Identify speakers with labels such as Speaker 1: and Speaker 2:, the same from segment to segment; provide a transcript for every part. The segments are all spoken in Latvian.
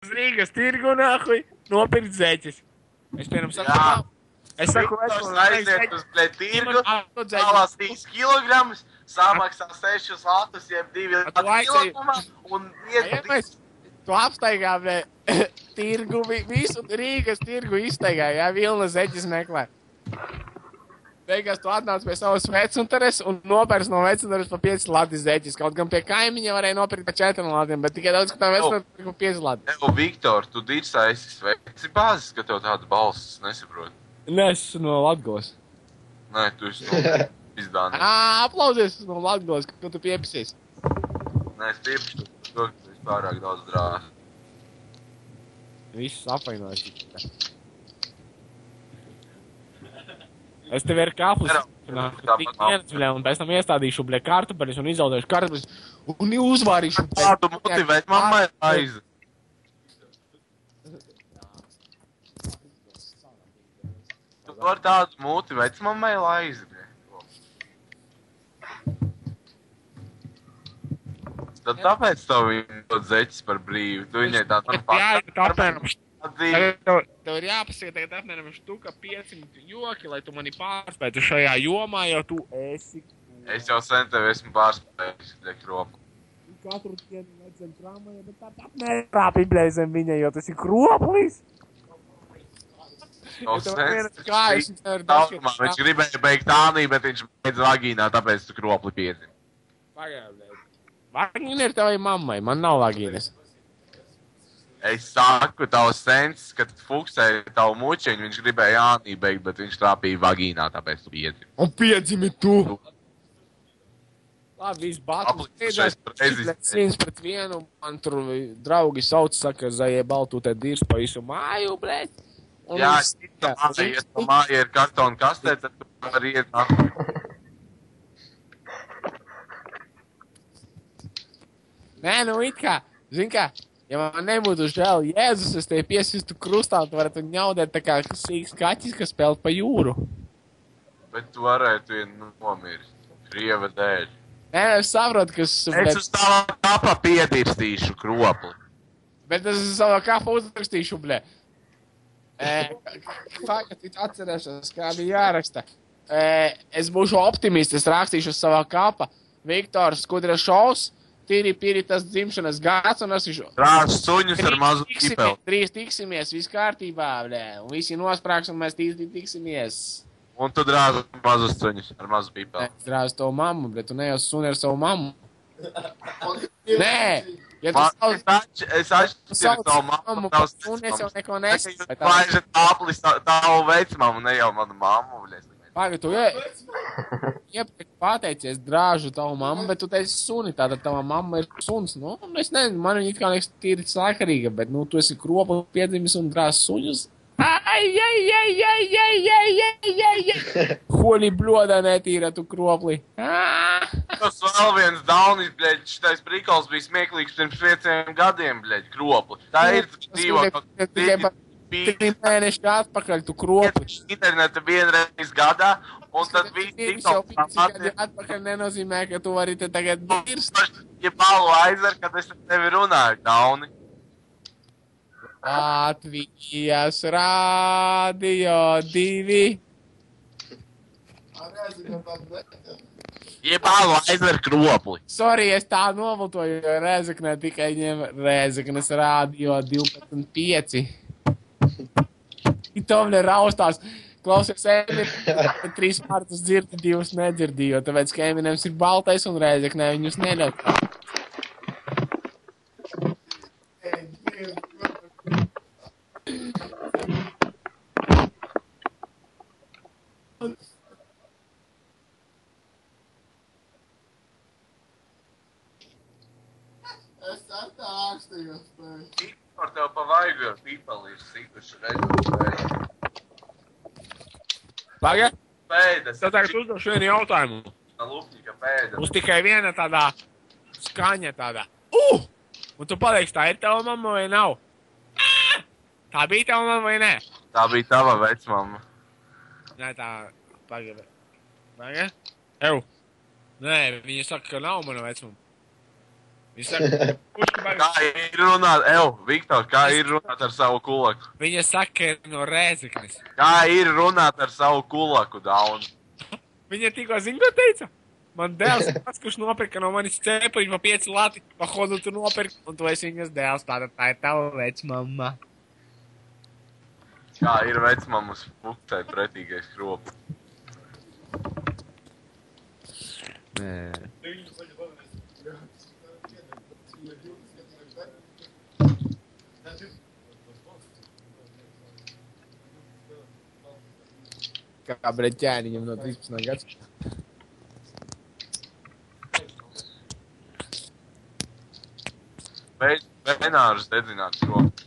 Speaker 1: Uz Rīgas tirgu nākuj, nopirkt zeķes. Es piemēram saku, es saku,
Speaker 2: Viktors aiziet uz tirgu, salās 3 kilogramus, samaksā 6 latus, jeb 2 kilogramā, un iet.
Speaker 1: Tu apstaigā, tirgu, visu Rīgas tirgu izstaigā, jā, vilna zeķes meklē. Beigās tu atnāc pie savas vecuntares un nopērts no vecuntares pa 5 lati zeķes. Kaut gan pie kaimiņa varēja nopirkt pa 4 latiem, bet tikai daudz, ka tā vecuntares pa 5 lati.
Speaker 2: Viktor, tu dirsājies sveci bāzes, ka tev tāda balss, nesaprot.
Speaker 1: Nē, es no Latgales.
Speaker 2: Nē, tu esi no Izdānijas.
Speaker 1: Aplausies no Latgales, ka tu piepisies.
Speaker 2: Nē, es piepišu, ka tu esi pārāk daudz drāzi.
Speaker 1: Visus apvainojas. Es tev ir kāplis, un pēc tam iestādīšu, kartupeļus un izaudzēšu kartupeļus un uzvārīšu.
Speaker 2: Tādu motivēt mammai aizi. Tu var tādu motivēt mammai aizi. Tad tāpēc tev viņa dod zeķis par brīvu. Tu viņai tā
Speaker 1: Tev ir jāpasaka tagad apmēram štuka 500 joki, lai tu mani pārspētu šajā jomā, jo tu esi.
Speaker 2: Es jau sen tevi esmu pārspējis, kropu.
Speaker 1: Katru dienu nedzem tramvaja, bet tāpat neprāpīblēj zem viņa, jo tas ir kroplis.
Speaker 2: Viņš gribēja beigt ānī, bet viņš beidz vagīnā, tāpēc tu kropli piedzini.
Speaker 1: Vagīna ir tavai mammai, man nav vagīnas.
Speaker 2: Es saku, tavs sens, kad fuksēja tavu mučiņu, viņš gribēja ānī beigt, bet viņš trāpīja vagīnā, tāpēc tu piedzini.
Speaker 1: Un piedzimi tu! Labi, viss bātums. Viens pret vienu, man tur draugi sauc, saka, zaie baltu te dirs pa visu māju, blēt.
Speaker 2: Jā, ja tu māja ir kartona kastē, tad tu vari iet nākamā.
Speaker 1: Nē, nu it kā, zin kā, ja man nebūtu žēl Jēzus, es te piesistu krustā, tu varētu ņaudēt tā kā sīks kaķis, kas spēlēt pa jūru.
Speaker 2: Bet tu varētu vien nomirst. Krieva dēļ.
Speaker 1: Nē, es saprotu, kas...
Speaker 2: Es uz tavā kapa piedirstīšu kropli.
Speaker 1: Bet es uz savā kapa uzrakstīšu, blē. Tagad atcerēšos, kā bija jāraksta. Es būšu optimists, es rakstīšu uz savā kapa. Viktors Skudra šovs, tīri tas dzimšanas gads, un es višu...
Speaker 2: Rāž suņus ar mazu pipeli.
Speaker 1: 3 tiksimies, viss kārtībā, blē. Un visi nosprāks, un mēs 3 tiksimies.
Speaker 2: Un tu drāzi mazus suņus ar mazu pipeli.
Speaker 1: Es drāzi tavu mammu, bet tu nejau suni ar savu mammu. Nē! Ja tu
Speaker 2: es atšķiru tavu mammu, tavs
Speaker 1: un es jau neko nesu.
Speaker 2: Laiža tāplis tavu vecmammu, ne jau manu mammu.
Speaker 1: Pagad, tu iepriekš pateicies drāžu tavu mammu, bet tu teici suni, tātad tava mamma ir suns. Nu, es nezinu, man viņa it kā liekas tīri sakarīga, bet, nu, tu esi kropa piedzimis un drāzi suņus. Holi blodā netīra tu kropli.
Speaker 2: Tas vēl viens daunis, bļeģ, šitais prikals bija smieklīgs pirms 5 gadiem, bļeģ, kropli. Tā ir dzīvo kaut
Speaker 1: 3 mēneši atpakaļ tu kropli.
Speaker 2: Interneta vienreiz gadā, un tad viss
Speaker 1: tikals atpakaļ nenozīmē, ka tu vari te tagad dirst.
Speaker 2: Ja balu aizver, kad es ar tevi runāju, dauni.
Speaker 1: Latvijas Rādio 2.
Speaker 2: Jebālu aizver kropli.
Speaker 1: Sorry, es tā noviltoju, jo Rēzeknē tikai ņem Rēzeknes Rādio 12.5. Itomļa raustās. Klausies, Eminem 3 vārtus dzirdi, 2 nedzirdīju, tāpēc, ka Eminems ir baltais un Rēzeknē viņus neļaut.
Speaker 2: Par tev pa vaigu pipeli ir sīkuši reizes.
Speaker 1: Pagad?
Speaker 2: Pēdas.
Speaker 1: Tad tagad uzdošu vienu jautājumu.
Speaker 2: Lupņika pēdas.
Speaker 1: Uz tikai viena tādā skaņa tādā. Un tu pateiksi, tā ir tava mamma vai nav? Tā bija tava mamma vai nē?
Speaker 2: Tā bija tava vecmamma.
Speaker 1: Nē, tā... Pagad. Pagad? Ew. Nē, viņa saka, ka nav mana vecmamma. Viņš saka,
Speaker 2: kā ir runāt, Viktor, kā ir runāt ar savu kulaku?
Speaker 1: Viņa saka, ka ir no Rēzeknes.
Speaker 2: Kā ir runāt ar savu kulaku, Daun?
Speaker 1: Viņa tikko zina, ko teica? Man dēls pats, kurš nopirka no manis cēpuļu pa 5 lati, pa hodu tu nopirka, un tu esi viņas dēls, tātad tā ir tava vecmamma.
Speaker 2: Kā ir vecmammas fuktē pretīgais kropu?
Speaker 1: Nē. Kā breķēniņam no 13 gads.
Speaker 2: Venāžas dedzināt kropu.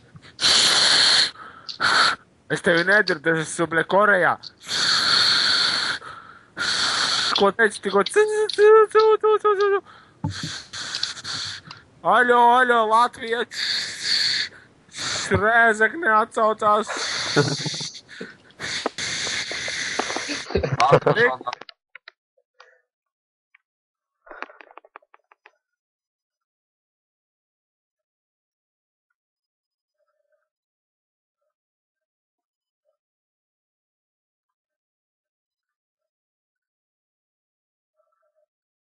Speaker 1: Es tevi nedzirdu, es esmu, ble, Korejā. Ko teici tikko? Aļo, Latvija. Rēzekne atsaucās.